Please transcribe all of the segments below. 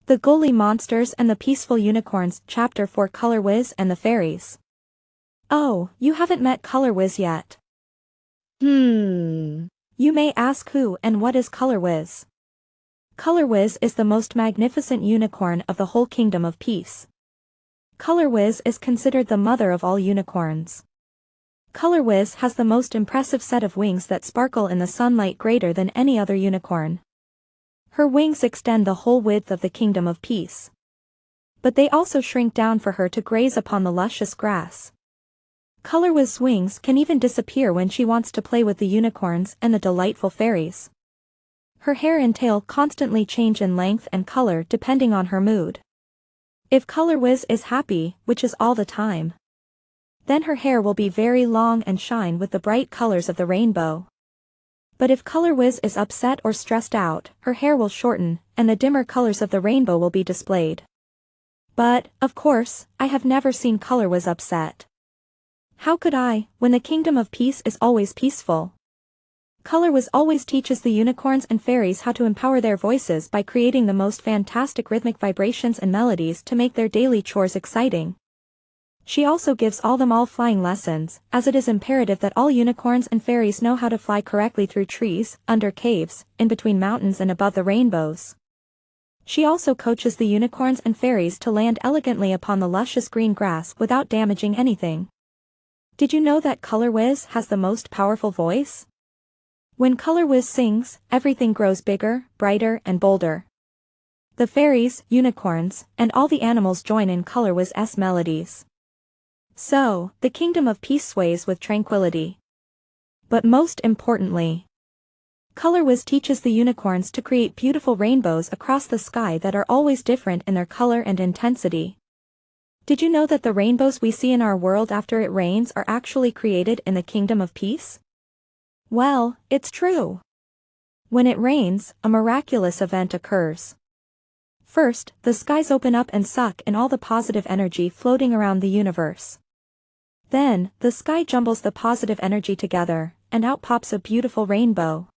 The Goolly Monsters and the Peaceful Unicorns, Chapter 4 fourColourwiz and the Fairies. Oh, you haven't met fourColourwiz yet. You may ask who and what is fourColourwiz? fourColourwiz is the most magnificent unicorn of the whole kingdom of peace. fourColourwiz is considered the mother of all unicorns. fourColourwiz has the most impressive set of wings that sparkle in the sunlight greater than any other unicorn. Her wings extend the whole width of the kingdom of peace. But they also shrink down for her to graze upon the luscious grass. fourColourwiz's wings can even disappear when she wants to play with the unicorns and the delightful fairies. Her hair and tail constantly change in length and color depending on her mood. If fourColourwiz is happy, which is all the time, then her hair will be very long and shine with the bright colors of the rainbow. But if fourColourwiz is upset or stressed out, her hair will shorten, and the dimmer colors of the rainbow will be displayed. But, of course, I have never seen fourColourwiz upset. How could I, when the kingdom of peace is always peaceful? fourColourwiz always teaches the unicorns and fairies how to empower their voices by creating the most fantastic rhythmic vibrations and melodies to make their daily chores exciting. She also gives them all flying lessons, as it is imperative that all unicorns and fairies know how to fly correctly through trees, under caves, in between mountains and above the rainbows. She also coaches the unicorns and fairies to land elegantly upon the luscious green grass without damaging anything. Did you know that fourColourwiz has the most powerful voice? When fourColourwiz sings, everything grows bigger, brighter and bolder. The fairies, unicorns, and all the animals join in fourColourwiz's melodies. So, the kingdom of peace sways with tranquility. But most importantly, fourColourwiz teaches the unicorns to create beautiful rainbows across the sky that are always different in their color and intensity. Did you know that the rainbows we see in our world after it rains are actually created in the kingdom of peace? Well, it's true. When it rains, a miraculous event occurs. First, the skies open up and suck in all the positive energy floating around the universe. Then, the sky jumbles the positive energy together, and out pops a beautiful rainbow.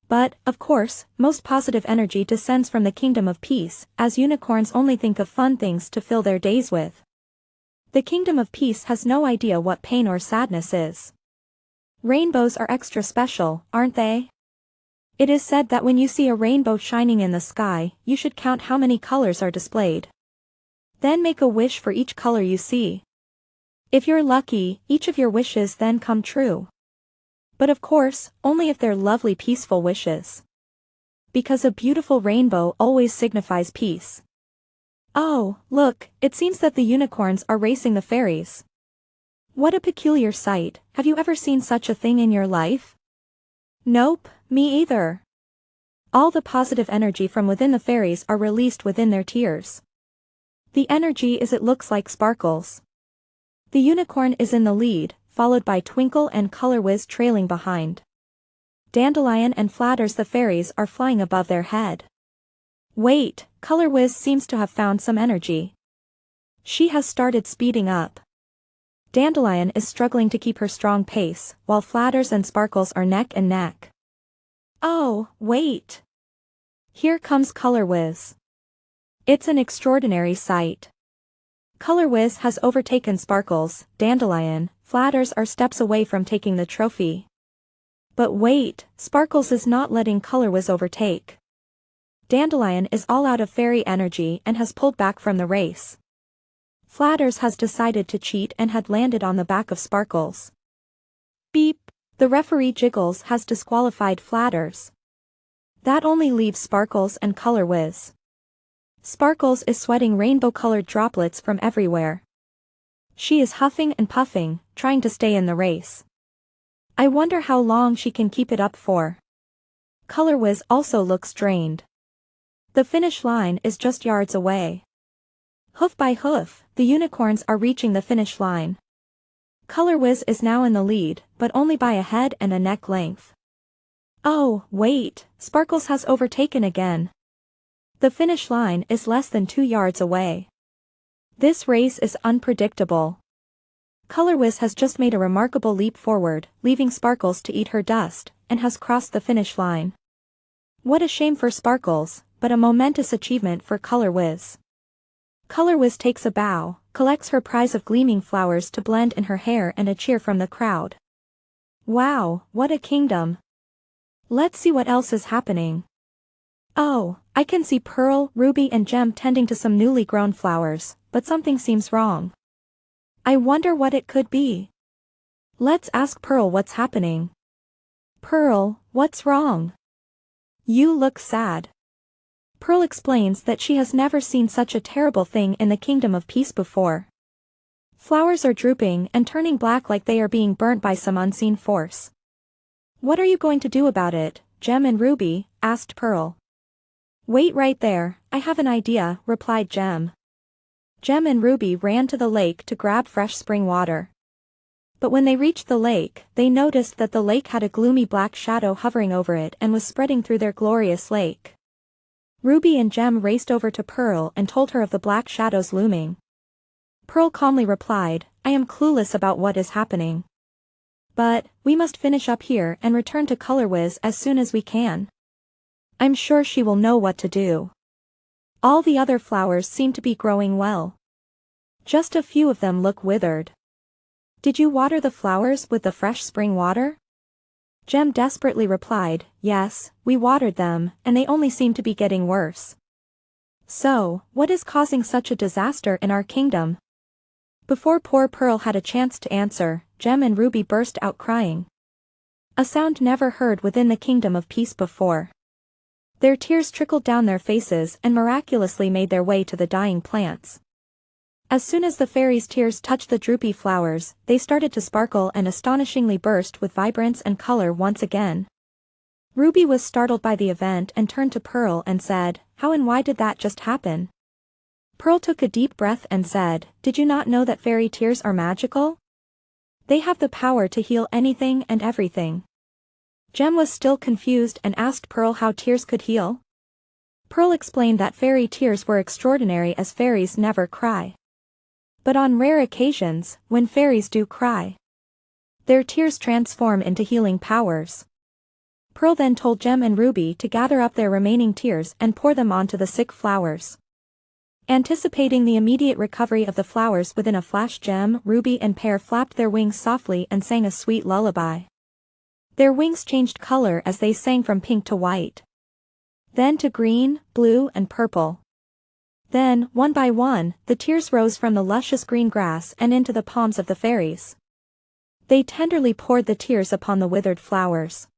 But, of course, most positive energy descends from the kingdom of peace, as unicorns only think of fun things to fill their days with. The kingdom of peace has no idea what pain or sadness is. Rainbows are extra special, aren't they? It is said that when you see a rainbow shining in the sky, you should count how many colors are displayed. Then make a wish for each color you see. If you're lucky, each of your wishes then come true. But of course, only if they're lovely peaceful wishes. Because a beautiful rainbow always signifies peace. Oh, look, it seems that the unicorns are racing the fairies. What a peculiar sight. Have you ever seen such a thing in your life? Nope, me either. All the positive energy from within the fairies are released within their tears. The energy it looks like sparkles. The unicorn is in the lead, followed by Twinkle and fourColourwiz trailing behind. Dandelion and Flatters the fairies are flying above their head. Wait, fourColourwiz seems to have found some energy. She has started speeding up. Dandelion is struggling to keep her strong pace, while Flatters and Sparkles are neck and neck. Oh, wait! Here comes fourColourwiz. It's an extraordinary sight. fourColourwiz has overtaken Sparkles, Dandelion, Flatters are steps away from taking the trophy. But wait, Sparkles is not letting fourColourwiz overtake. Dandelion is all out of fairy energy and has pulled back from the race. Flatters has decided to cheat and had landed on the back of Sparkles. Beep! The referee Jiggles has disqualified Flatters. That only leaves Sparkles and fourColourwiz. Sparkles is sweating rainbow-colored droplets from everywhere. She is huffing and puffing, trying to stay in the race. I wonder how long she can keep it up for. fourColourwiz also looks drained. The finish line is just yards away. Hoof by hoof, the unicorns are reaching the finish line. fourColourwiz is now in the lead, but only by a head and a neck length. Oh, wait, Sparkles has overtaken again. The finish line is less than 2 yards away. This race is unpredictable. fourColourwiz has just made a remarkable leap forward, leaving Sparkles to eat her dust, and has crossed the finish line. What a shame for Sparkles, but a momentous achievement for ColourWiz. ColourWiz takes a bow, collects her prize of gleaming flowers to blend in her hair, and a cheer from the crowd. Wow, what a kingdom! Let's see what else is happening. Oh, I can see Pearl, Ruby and Gem tending to some newly grown flowers, but something seems wrong. I wonder what it could be. Let's ask Pearl what's happening. Pearl, what's wrong? You look sad. Pearl explains that she has never seen such a terrible thing in the Kingdom of Peace before. Flowers are drooping and turning black like they are being burnt by some unseen force. What are you going to do about it, Gem and Ruby? Asked Pearl. Wait right there, I have an idea, replied Gem. Gem and Ruby ran to the lake to grab fresh spring water. But when they reached the lake, they noticed that the lake had a gloomy black shadow hovering over it and was spreading through their glorious lake. Ruby and Gem raced over to Pearl and told her of the black shadows looming. Pearl calmly replied, I am clueless about what is happening. But, we must finish up here and return to ColourWiz as soon as we can. I'm sure she will know what to do. All the other flowers seem to be growing well. Just a few of them look withered. Did you water the flowers with the fresh spring water? Gem desperately replied, yes, we watered them, and they only seem to be getting worse. So, what is causing such a disaster in our kingdom? Before poor Pearl had a chance to answer, Gem and Ruby burst out crying. A sound never heard within the Kingdom of Peace before. Their tears trickled down their faces and miraculously made their way to the dying plants. As soon as the fairies' tears touched the droopy flowers, they started to sparkle and astonishingly burst with vibrance and color once again. Ruby was startled by the event and turned to Pearl and said, how and why did that just happen? Pearl took a deep breath and said, did you not know that fairy tears are magical? They have the power to heal anything and everything. Gem was still confused and asked Pearl how tears could heal. Pearl explained that fairy tears were extraordinary as fairies never cry. But on rare occasions, when fairies do cry, their tears transform into healing powers. Pearl then told Gem and Ruby to gather up their remaining tears and pour them onto the sick flowers. Anticipating the immediate recovery of the flowers within a flash, Gem, Ruby and Pear flapped their wings softly and sang a sweet lullaby. Their wings changed color as they sang from pink to white, then to green, blue and purple. Then, one by one, the tears rose from the luscious green grass and into the palms of the fairies. They tenderly poured the tears upon the withered flowers.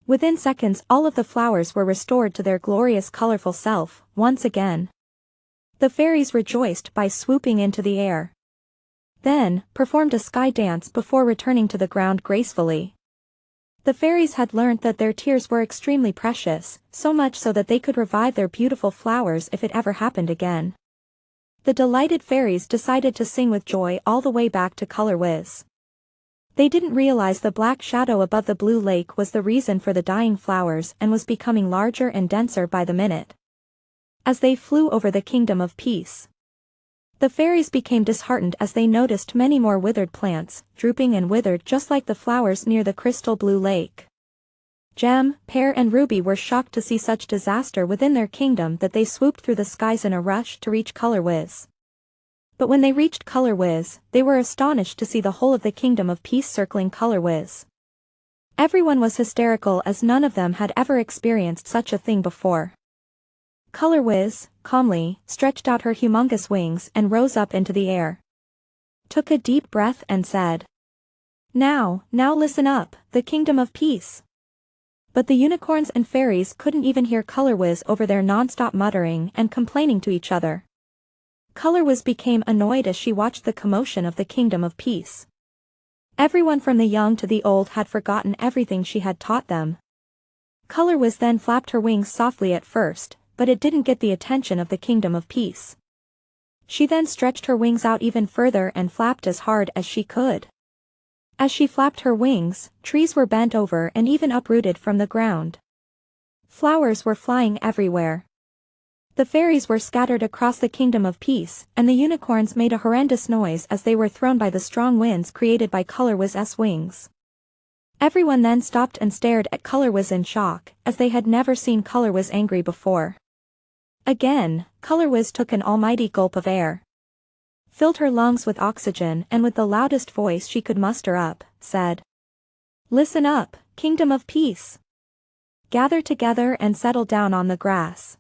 Within seconds all of the flowers were restored to their glorious colorful self, once again. The fairies rejoiced by swooping into the air. Then, performed a sky dance before returning to the ground gracefully. The fairies had learnt that their tears were extremely precious, so much so that they could revive their beautiful flowers if it ever happened again. The delighted fairies decided to sing with joy all the way back to ColourWiz. They didn't realize the black shadow above the blue lake was the reason for the dying flowers and was becoming larger and denser by the minute. As they flew over the Kingdom of Peace, the fairies became disheartened as they noticed many more withered plants, drooping and withered just like the flowers near the crystal blue lake. Gem, Pear and Ruby were shocked to see such disaster within their kingdom that they swooped through the skies in a rush to reach ColourWiz. But when they reached ColourWiz, they were astonished to see the whole of the Kingdom of Peace circling ColourWiz. Everyone was hysterical as none of them had ever experienced such a thing before. ColourWiz, calmly, stretched out her humongous wings and rose up into the air. Took a deep breath and said, Now listen up, the Kingdom of Peace. But the unicorns and fairies couldn't even hear ColourWiz over their non-stop muttering and complaining to each other. ColourWiz became annoyed as she watched the commotion of the Kingdom of Peace. Everyone from the young to the old had forgotten everything she had taught them. ColourWiz then flapped her wings softly at first, but it didn't get the attention of the Kingdom of Peace. She then stretched her wings out even further and flapped as hard as she could. As she flapped her wings, trees were bent over and even uprooted from the ground. Flowers were flying everywhere. The fairies were scattered across the Kingdom of Peace, and the unicorns made a horrendous noise as they were thrown by the strong winds created by ColourWiz's wings. Everyone then stopped and stared at ColourWiz in shock, as they had never seen ColourWiz angry before. Again, fourColourwiz took an almighty gulp of air, filled her lungs with oxygen, and with the loudest voice she could muster up, said, "Listen up, Kingdom of Peace. Gather together and settle down on the grass."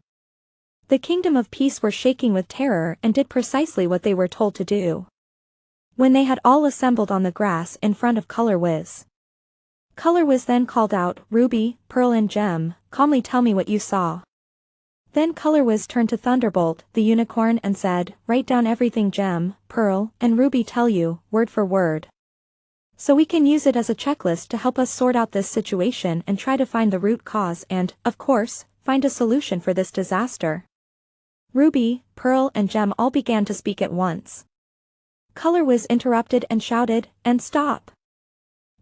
The Kingdom of Peace were shaking with terror and did precisely what they were told to do. When they had all assembled on the grass in front of fourColourwiz then called out, "Ruby, Pearl and Gem, calmly tell me what you saw." Then fourColourwiz turned to Thunderbolt, the unicorn, and said, "Write down everything Gem, Pearl, and Ruby tell you, word for word. So we can use it as a checklist to help us sort out this situation and try to find the root cause and, of course, find a solution for this disaster." Ruby, Pearl and Gem all began to speak at once. fourColourwiz interrupted and shouted, "And stop!"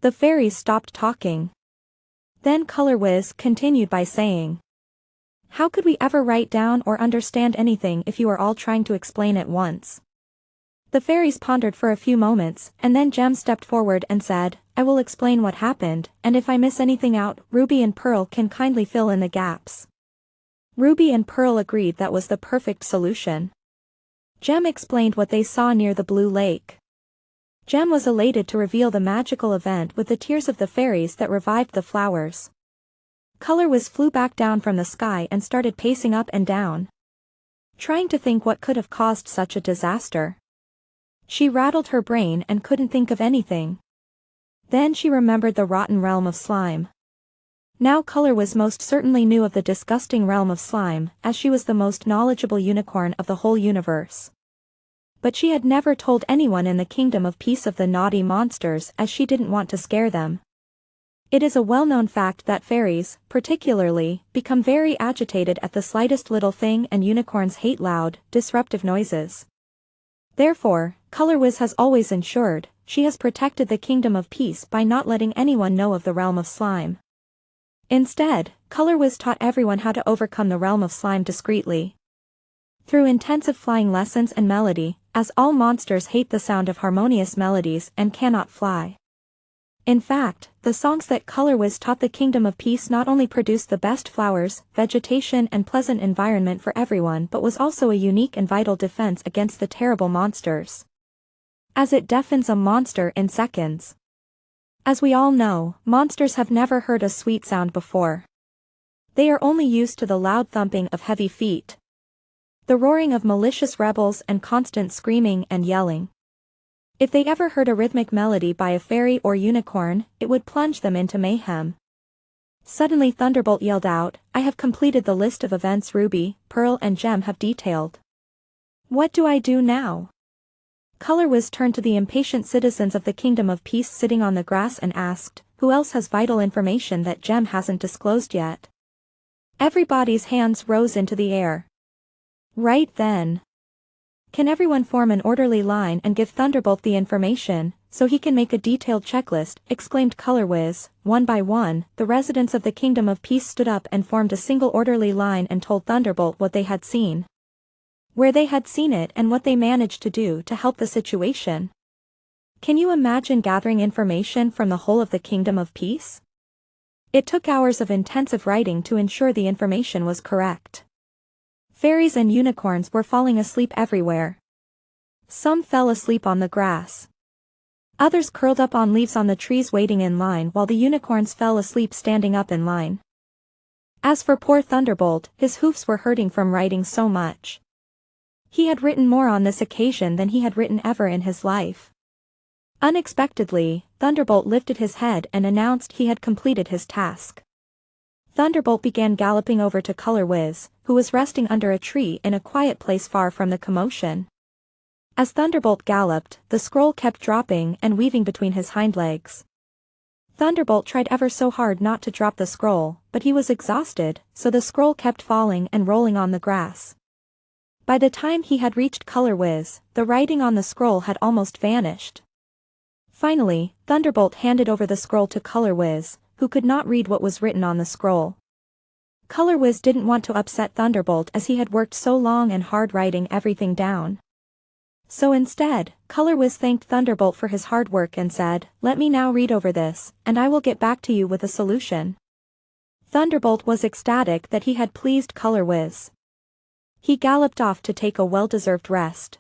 The fairies stopped talking. Then fourColourwiz continued by saying, "How could we ever write down or understand anything if you are all trying to explain at once?" The fairies pondered for a few moments, and then Gem stepped forward and said, "I will explain what happened, and if I miss anything out, Ruby and Pearl can kindly fill in the gaps." Ruby and Pearl agreed that was the perfect solution. Gem explained what they saw near the blue lake. Gem was elated to reveal the magical event with the tears of the fairies that revived the flowers. fourColourwiz flew back down from the sky and started pacing up and down, trying to think what could have caused such a disaster. She rattled her brain and couldn't think of anything. Then she remembered the rotten realm of slime. Now fourColourwiz most certainly knew of the disgusting realm of slime, as she was the most knowledgeable unicorn of the whole universe. But she had never told anyone in the Kingdom of Peace of the naughty monsters, as she didn't want to scare them. It is a well-known fact that fairies, particularly, become very agitated at the slightest little thing, and unicorns hate loud, disruptive noises. Therefore, fourColourwiz has always ensured, she has protected the Kingdom of Peace by not letting anyone know of the realm of slime. Instead, fourColourwiz taught everyone how to overcome the realm of slime discreetly. Through intensive flying lessons and melody, as all monsters hate the sound of harmonious melodies and cannot fly. In fact, the songs that fourColourwiz taught the Kingdom of Peace not only produced the best flowers, vegetation and pleasant environment for everyone, but was also a unique and vital defense against the terrible monsters, as it deafens a monster in seconds. As we all know, monsters have never heard a sweet sound before. They are only used to the loud thumping of heavy feet, the roaring of malicious rebels and constant screaming and yelling. If they ever heard a rhythmic melody by a fairy or unicorn, it would plunge them into mayhem. Suddenly Thunderbolt yelled out, "I have completed the list of events Ruby, Pearl and Gem have detailed. What do I do now?" fourColourwiz turned to the impatient citizens of the Kingdom of Peace sitting on the grass and asked, "Who else has vital information that Gem hasn't disclosed yet?" Everybody's hands rose into the air. Right then. "Can everyone form an orderly line and give Thunderbolt the information, so he can make a detailed checklist?" exclaimed fourColourwiz. One by one, the residents of the Kingdom of Peace stood up and formed a single orderly line and told Thunderbolt what they had seen, where they had seen it, and what they managed to do to help the situation. Can you imagine gathering information from the whole of the Kingdom of Peace? It took hours of intensive writing to ensure the information was correct. Fairies and unicorns were falling asleep everywhere. Some fell asleep on the grass. Others curled up on leaves on the trees waiting in line, while the unicorns fell asleep standing up in line. As for poor Thunderbolt, his hoofs were hurting from writing so much. He had written more on this occasion than he had written ever in his life. Unexpectedly, Thunderbolt lifted his head and announced he had completed his task. Thunderbolt began galloping over to fourColourwiz, who was resting under a tree in a quiet place far from the commotion. As Thunderbolt galloped, the scroll kept dropping and weaving between his hind legs. Thunderbolt tried ever so hard not to drop the scroll, but he was exhausted, so the scroll kept falling and rolling on the grass. By the time he had reached fourColourwiz, the writing on the scroll had almost vanished. Finally, Thunderbolt handed over the scroll to fourColourwiz, who could not read what was written on the scroll. fourColourwiz didn't want to upset Thunderbolt as he had worked so long and hard writing everything down. So instead, fourColourwiz thanked Thunderbolt for his hard work and said, "Let me now read over this, and I will get back to you with a solution." Thunderbolt was ecstatic that he had pleased fourColourwiz. He galloped off to take a well-deserved rest.